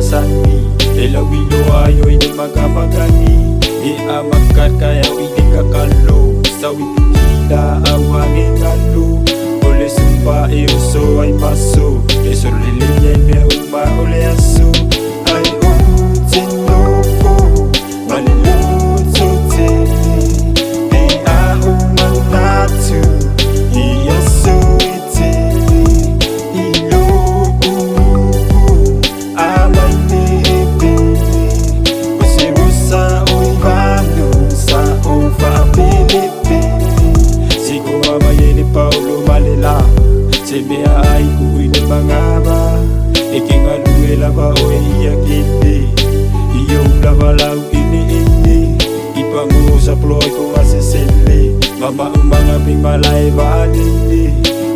masani elawilo ayo ini magamagani amakat kaya ini kakalo sawi kila awangi ngalo ole sumpa uso ay paso eso lilinya me uma ole aso ay utinofo malilutute e ahumanatu iyaso ite ilo amainebe usibusa uivano sa uva pelepe sigo mamayeni Paulo malela semea aiku ini mangaba ekingaluela ba oia kete iyo ulabalau ini ipangu sa ploy ko asesele mama umanga pingmalai valele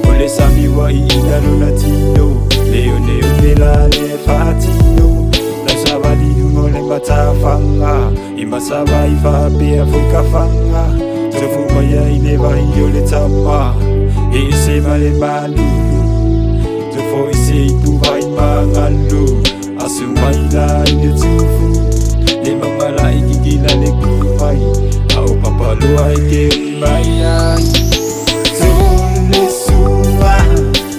ole sabiwa iidalo latino leo pela le fatino la sabali ngole matafanga imasaba ifa pia fukafanga tofuma ya ile va yole tama ese male malu tofo ese tu vai mangalu asumaila ile tufu le mangala ikigila le kupai au papalo ai ke maya zole suma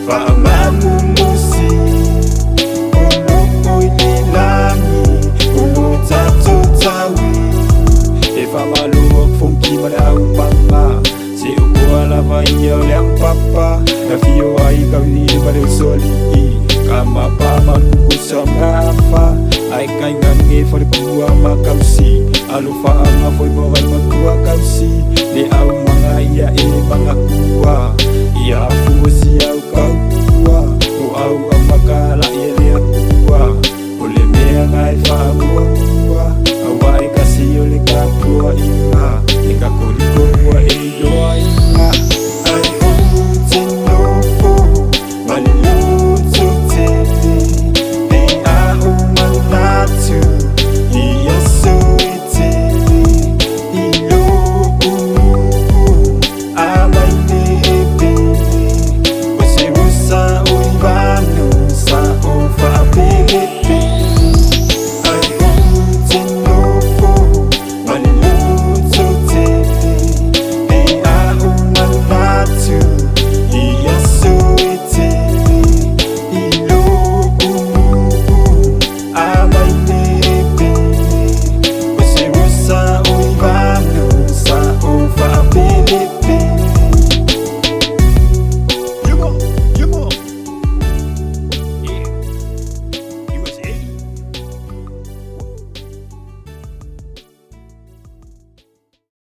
fa mamu musi olo ile lami olo tatu tawi e fa malu funki mala umanga se ukuala vai yo liang papa na fio ai kawili male soli kama pama kusam rafa ai kai ngange for kuwa makausi alufa ama foi boy makua kausi le au mga ia e mga kuwa ia fusi